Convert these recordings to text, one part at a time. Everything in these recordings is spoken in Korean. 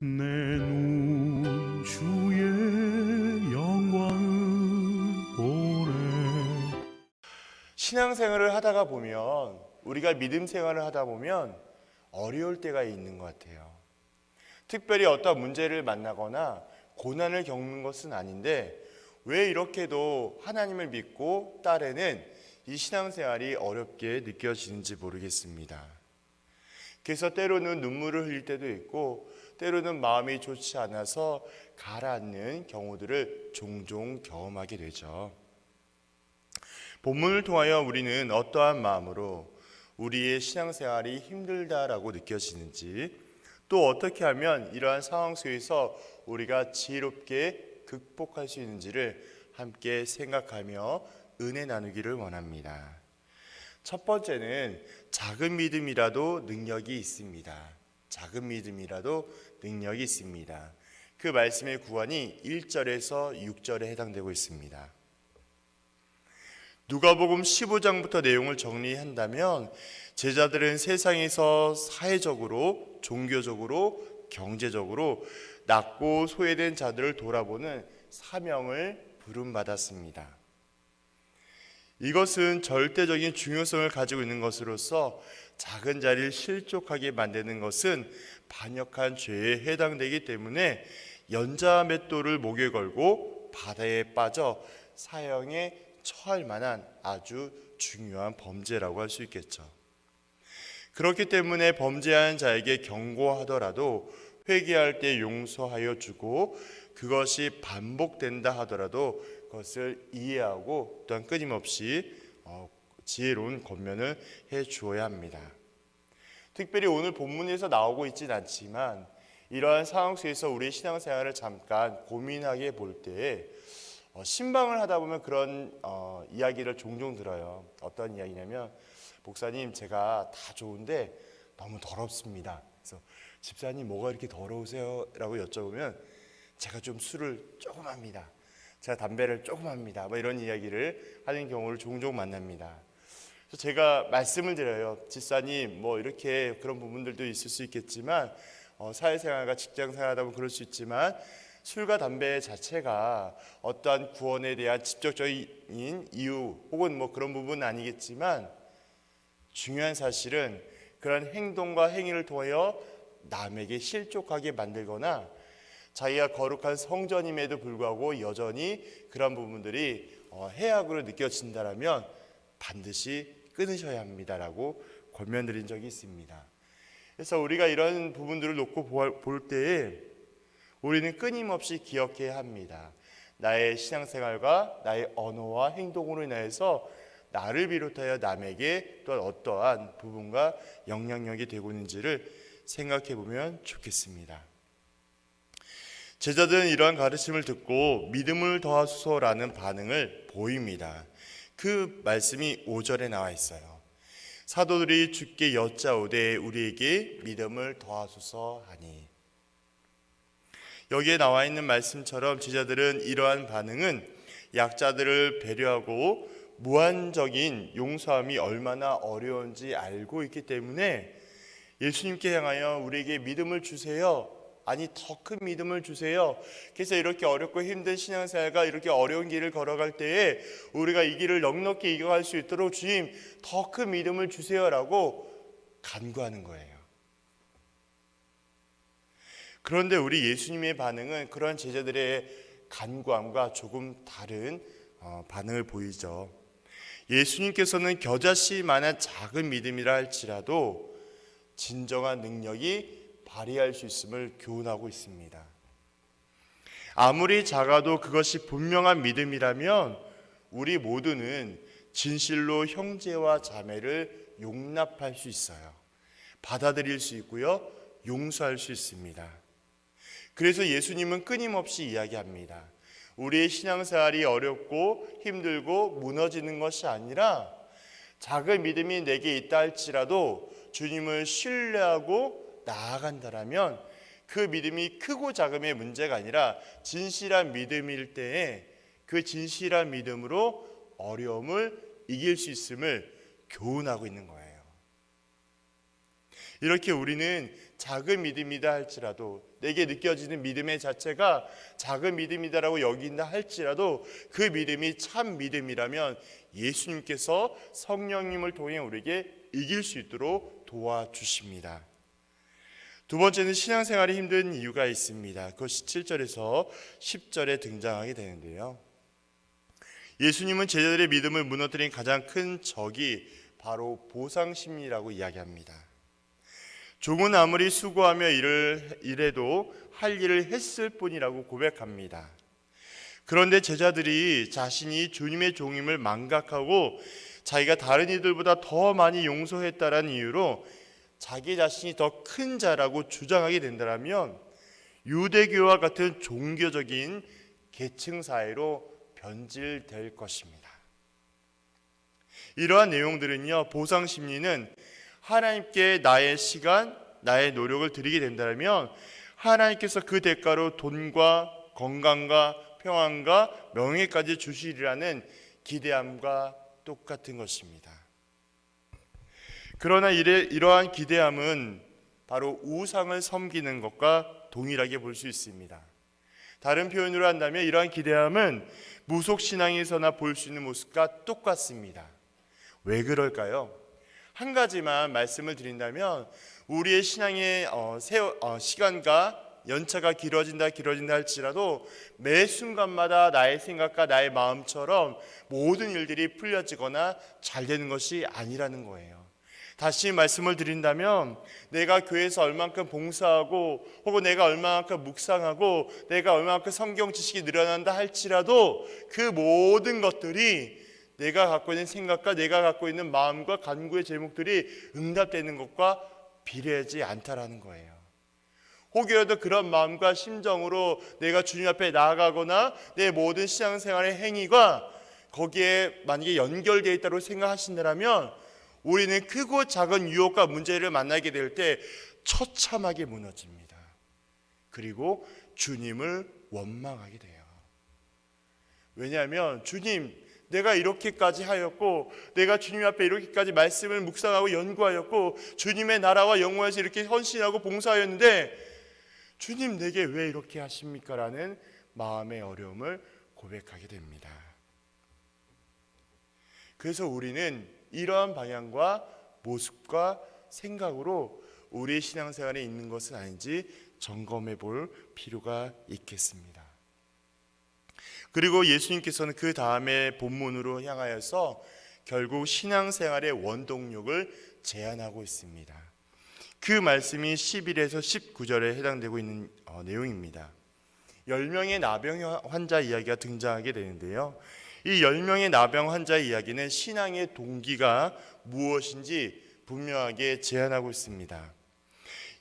내 눈 주의 영광을 보래. 신앙생활을 하다가 보면, 우리가 믿음 생활을 하다 보면 어려울 때가 있는 것 같아요. 특별히 어떤 문제를 만나거나 고난을 겪는 것은 아닌데 왜 이렇게도 하나님을 믿고 따르는 이 신앙생활이 어렵게 느껴지는지 모르겠습니다. 그래서 때로는 눈물을 흘릴 때도 있고 때로는 마음이 좋지 않아서 가라앉는 경우들을 종종 경험하게 되죠. 본문을 통하여 우리는 어떠한 마음으로 우리의 신앙생활이 힘들다라고 느껴지는지, 또 어떻게 하면 이러한 상황 속에서 우리가 지혜롭게 극복할 수 있는지를 함께 생각하며 은혜 나누기를 원합니다. 첫 번째는 작은 믿음이라도 능력이 있습니다. 작은 믿음이라도 능력이 있습니다. 그 말씀의 구원이 1절에서 6절에 해당되고 있습니다. 누가복음 15장부터 내용을 정리한다면 제자들은 세상에서 사회적으로, 종교적으로, 경제적으로 낮고 소외된 자들을 돌아보는 사명을 부름받았습니다. 이것은 절대적인 중요성을 가지고 있는 것으로서 작은 자리를 실족하게 만드는 것은 반역한 죄에 해당되기 때문에 연자맷돌을 목에 걸고 바다에 빠져 사형에 처할 만한 아주 중요한 범죄라고 할 수 있겠죠. 그렇기 때문에 범죄한 자에게 경고하더라도 회개할 때 용서하여 주고, 그것이 반복된다 하더라도 그것을 이해하고 또한 끊임없이 지혜로운 권면을 해 주어야 합니다. 특별히 오늘 본문에서 나오고 있지는 않지만 이러한 상황 속에서 우리의 신앙생활을 잠깐 고민하게 볼 때에 신방을 하다 보면 그런 이야기를 종종 들어요. 어떤 이야기냐면, 목사님 제가 다 좋은데 너무 더럽습니다. 그래서 집사님 뭐가 이렇게 더러우세요? 라고 여쭤보면 제가 좀 술을 조금 합니다. 제가 담배를 조금 합니다. 뭐 이런 이야기를 하는 경우를 종종 만납니다. 그래서 제가 말씀을 드려요. 집사님 뭐 이렇게 그런 부분들도 있을 수 있겠지만 사회생활과 직장생활하다 보면 그럴 수 있지만 술과 담배 자체가 어떠한 구원에 대한 직접적인 이유 혹은 뭐 그런 부분은 아니겠지만, 중요한 사실은 그런 행동과 행위를 통하여 남에게 실족하게 만들거나 자기가 거룩한 성전임에도 불구하고 여전히 그런 부분들이 해악으로 느껴진다면 반드시 끊으셔야 합니다라고 권면드린 적이 있습니다. 그래서 우리가 이런 부분들을 놓고 볼 때에 우리는 끊임없이 기억해야 합니다. 나의 신앙생활과 나의 언어와 행동으로 인해서 나를 비롯하여 남에게 또 어떠한 부분과 영향력이 되고 있는지를 생각해 보면 좋겠습니다. 제자들은 이러한 가르침을 듣고 믿음을 더하소서라는 반응을 보입니다. 그 말씀이 5절에 나와 있어요. 사도들이 주께 여짜오되 우리에게 믿음을 더하소서 하니. 여기에 나와 있는 말씀처럼 제자들은 이러한 반응은 약자들을 배려하고 무한적인 용서함이 얼마나 어려운지 알고 있기 때문에 예수님께 향하여 우리에게 믿음을 주세요, 아니 더 큰 믿음을 주세요. 그래서 이렇게 어렵고 힘든 신앙생활과 이렇게 어려운 길을 걸어갈 때에 우리가 이 길을 넉넉히 이겨갈 수 있도록 주님 더 큰 믿음을 주세요라고 간구하는 거예요. 그런데 우리 예수님의 반응은 그런 제자들의 간구함과 조금 다른 반응을 보이죠. 예수님께서는 겨자씨만한 작은 믿음이라 할지라도 진정한 능력이 발휘할 수 있음을 교훈하고 있습니다. 아무리 작아도 그것이 분명한 믿음이라면 우리 모두는 진실로 형제와 자매를 용납할 수 있어요. 받아들일 수 있고요, 용서할 수 있습니다. 그래서 예수님은 끊임없이 이야기합니다. 우리의 신앙생활이 어렵고 힘들고 무너지는 것이 아니라 작은 믿음이 내게 있다 할지라도 주님을 신뢰하고 나아간다라면 그 믿음이 크고 작음의 문제가 아니라 진실한 믿음일 때에 그 진실한 믿음으로 어려움을 이길 수 있음을 교훈하고 있는 거예요. 이렇게 우리는 작은 믿음이다 할지라도, 내게 느껴지는 믿음의 자체가 작은 믿음이다라고 여긴다 할지라도 그 믿음이 참 믿음이라면 예수님께서 성령님을 통해 우리에게 이길 수 있도록 도와주십니다. 두 번째는 신앙생활이 힘든 이유가 있습니다. 그것이 7절에서 10절에 등장하게 되는데요. 예수님은 제자들의 믿음을 무너뜨린 가장 큰 적이 바로 보상심리라고 이야기합니다. 종은 아무리 수고하며 일해도 할 일을 했을 뿐이라고 고백합니다. 그런데 제자들이 자신이 주님의 종임을 망각하고 자기가 다른 이들보다 더 많이 용서했다라는 이유로 자기 자신이 더 큰 자라고 주장하게 된다면 유대교와 같은 종교적인 계층 사회로 변질될 것입니다. 이러한 내용들은요, 보상 심리는 하나님께 나의 시간, 나의 노력을 드리게 된다면 하나님께서 그 대가로 돈과 건강과 평안과 명예까지 주시리라는 기대함과 똑같은 것입니다. 그러나 이러한 기대함은 바로 우상을 섬기는 것과 동일하게 볼 수 있습니다. 다른 표현으로 한다면 이러한 기대함은 무속신앙에서나 볼 수 있는 모습과 똑같습니다. 왜 그럴까요? 한 가지만 말씀을 드린다면 우리의 신앙의 시간과 연차가 길어진다 할지라도 매 순간마다 나의 생각과 나의 마음처럼 모든 일들이 풀려지거나 잘 되는 것이 아니라는 거예요. 다시 말씀을 드린다면 내가 교회에서 얼만큼 봉사하고 혹은 내가 얼만큼 묵상하고 내가 얼만큼 성경 지식이 늘어난다 할지라도 그 모든 것들이 내가 갖고 있는 생각과 내가 갖고 있는 마음과 간구의 제목들이 응답되는 것과 비례하지 않다라는 거예요. 혹여라도 그런 마음과 심정으로 내가 주님 앞에 나아가거나 내 모든 신앙생활의 행위가 거기에 만약에 연결되어 있다고 생각하신다면 우리는 크고 작은 유혹과 문제를 만나게 될 때 처참하게 무너집니다. 그리고 주님을 원망하게 돼요. 왜냐하면 주님, 내가 이렇게까지 하였고 내가 주님 앞에 이렇게까지 말씀을 묵상하고 연구하였고 주님의 나라와 영광에서 이렇게 헌신하고 봉사하였는데 주님 내게 왜 이렇게 하십니까? 라는 마음의 어려움을 고백하게 됩니다. 그래서 우리는 이러한 방향과 모습과 생각으로 우리의 신앙생활에 있는 것은 아닌지 점검해 볼 필요가 있겠습니다. 그리고 예수님께서는 그 다음에 본문으로 향하여서 결국 신앙생활의 원동력을 제안하고 있습니다. 그 말씀이 11에서 19절에 해당되고 있는 내용입니다. 10명의 나병 환자 이야기가 등장하게 되는데요. 이 10명의 나병 환자의 이야기는 신앙의 동기가 무엇인지 분명하게 제안하고 있습니다.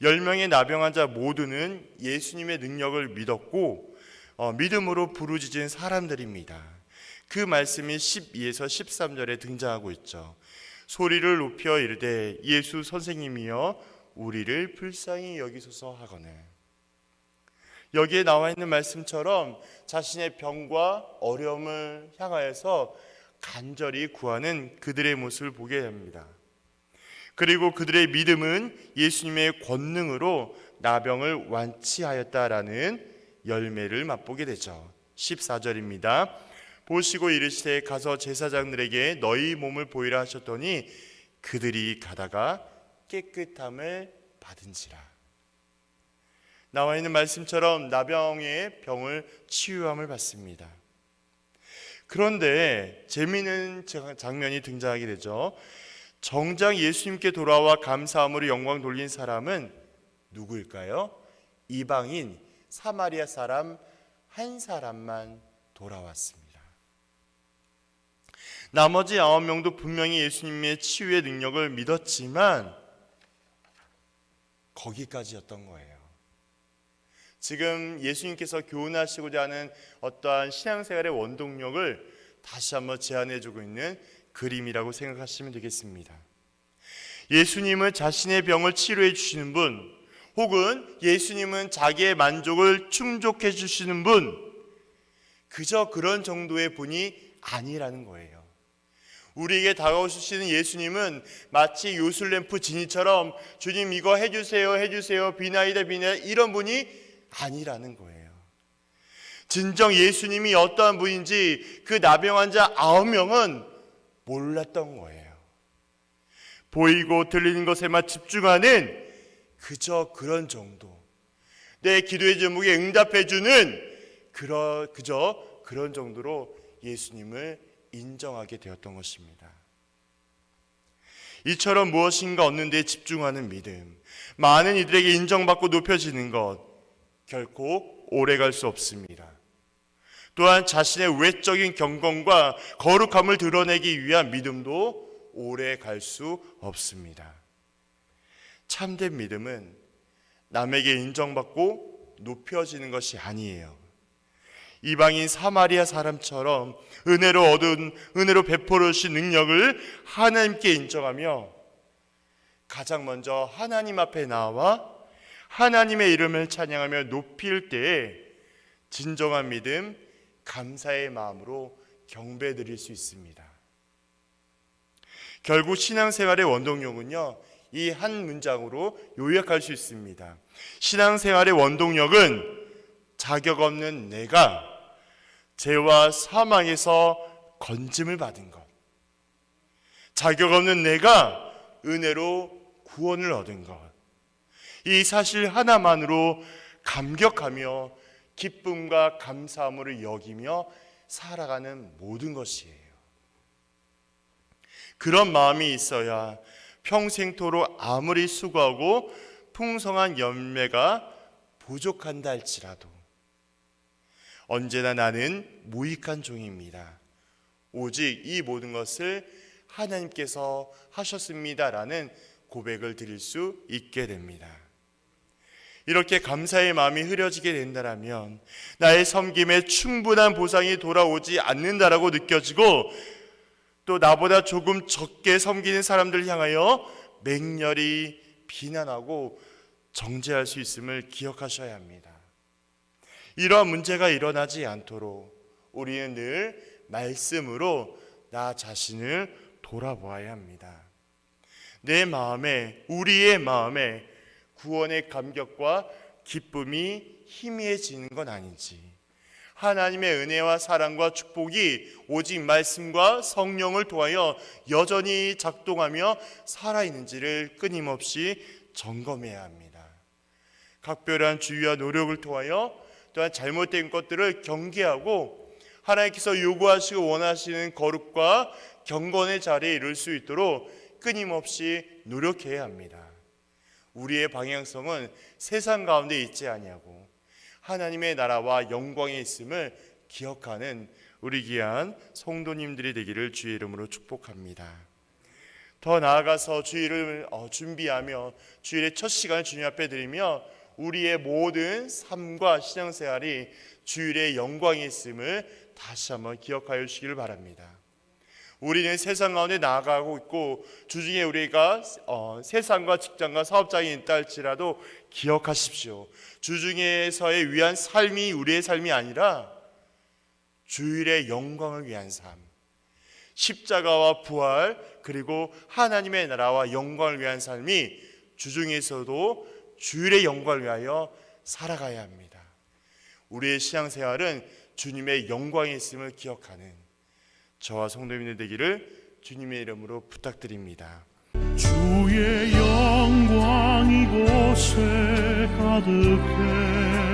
10명의 나병 환자 모두는 예수님의 능력을 믿었고 믿음으로 부르짖은 사람들입니다. 그 말씀이 12에서 13절에 등장하고 있죠. 소리를 높여 이르되 예수 선생님이여 우리를 불쌍히 여기소서 하거늘. 여기에 나와 있는 말씀처럼 자신의 병과 어려움을 향하여서 간절히 구하는 그들의 모습을 보게 됩니다. 그리고 그들의 믿음은 예수님의 권능으로 나병을 완치하였다라는 열매를 맛보게 되죠. 14절입니다. 보시고 이르시되 가서 제사장들에게 너희 몸을 보이라 하셨더니 그들이 가다가 깨끗함을 받은지라. 나와 있는 말씀처럼 나병의 병을 치유함을 받습니다. 그런데 재미있는 장면이 등장하게 되죠. 정작 예수님께 돌아와 감사함으로 영광 돌린 사람은 누구일까요? 이방인 사마리아 사람 한 사람만 돌아왔습니다. 나머지 9명도 분명히 예수님의 치유의 능력을 믿었지만 거기까지였던 거예요. 지금 예수님께서 교훈하시고자 하는 어떠한 신앙생활의 원동력을 다시 한번 제안해주고 있는 그림이라고 생각하시면 되겠습니다. 예수님은 자신의 병을 치료해 주시는 분, 혹은 예수님은 자기의 만족을 충족해 주시는 분, 그저 그런 정도의 분이 아니라는 거예요. 우리에게 다가오시는 예수님은 마치 요술램프 지니처럼 주님 이거 해주세요 해주세요 비나이다 비나이다 이런 분이 아니라는 거예요. 진정 예수님이 어떠한 분인지 그 나병 환자 9명은 몰랐던 거예요. 보이고 들리는 것에만 집중하는 그저 그런 정도, 내 기도의 제목에 응답해주는 그저 그런 정도로 예수님을 인정하게 되었던 것입니다. 이처럼 무엇인가 얻는 데 집중하는 믿음, 많은 이들에게 인정받고 높여지는 것 결코 오래갈 수 없습니다. 또한 자신의 외적인 경건과 거룩함을 드러내기 위한 믿음도 오래 갈 수 없습니다. 참된 믿음은 남에게 인정받고 높여지는 것이 아니에요. 이방인 사마리아 사람처럼 은혜로 베풀어 주신 능력을 하나님께 인정하며 가장 먼저 하나님 앞에 나와 하나님의 이름을 찬양하며 높일 때에 진정한 믿음, 감사의 마음으로 경배드릴 수 있습니다. 결국 신앙생활의 원동력은요, 이 한 문장으로 요약할 수 있습니다. 신앙생활의 원동력은 자격 없는 내가 죄와 사망에서 건짐을 받은 것, 자격 없는 내가 은혜로 구원을 얻은 것, 이 사실 하나만으로 감격하며 기쁨과 감사함으로 여기며 살아가는 모든 것이에요. 그런 마음이 있어야 평생토록 아무리 수고하고 풍성한 열매가 부족한다 할지라도 언제나 나는 무익한 종입니다. 오직 이 모든 것을 하나님께서 하셨습니다라는 고백을 드릴 수 있게 됩니다. 이렇게 감사의 마음이 흐려지게 된다면 나의 섬김에 충분한 보상이 돌아오지 않는다라고 느껴지고 또 나보다 조금 적게 섬기는 사람들 향하여 맹렬히 비난하고 정죄할 수 있음을 기억하셔야 합니다. 이러한 문제가 일어나지 않도록 우리는 늘 말씀으로 나 자신을 돌아보아야 합니다. 내 마음에, 우리의 마음에 구원의 감격과 기쁨이 희미해지는 건 아닌지, 하나님의 은혜와 사랑과 축복이 오직 말씀과 성령을 통하여 여전히 작동하며 살아있는지를 끊임없이 점검해야 합니다. 각별한 주의와 노력을 통하여 또한 잘못된 것들을 경계하고 하나님께서 요구하시고 원하시는 거룩과 경건의 자리에 이룰 수 있도록 끊임없이 노력해야 합니다. 우리의 방향성은 세상 가운데 있지 아니하고 하나님의 나라와 영광에 있음을 기억하는 우리 귀한 성도님들이 되기를 주의 이름으로 축복합니다. 더 나아가서 주일을 준비하며 주일의 첫 시간을 주님 앞에 드리며 우리의 모든 삶과 신앙생활이 주일의 영광이 있음을 다시 한번 기억하여 주시기를 바랍니다. 우리는 세상 가운데 나아가고 있고 주중에 우리가 세상과 직장과 사업장이 있다 할지라도 기억하십시오. 주중에서의 위한 삶이 우리의 삶이 아니라 주일의 영광을 위한 삶, 십자가와 부활 그리고 하나님의 나라와 영광을 위한 삶이 주중에서도 주일의 영광을 위하여 살아가야 합니다. 우리의 신앙생활은 주님의 영광이 있음을 기억하는 저와 성도님들 되기를 주님의 이름으로 부탁드립니다. 주의 영광 이곳에 가득해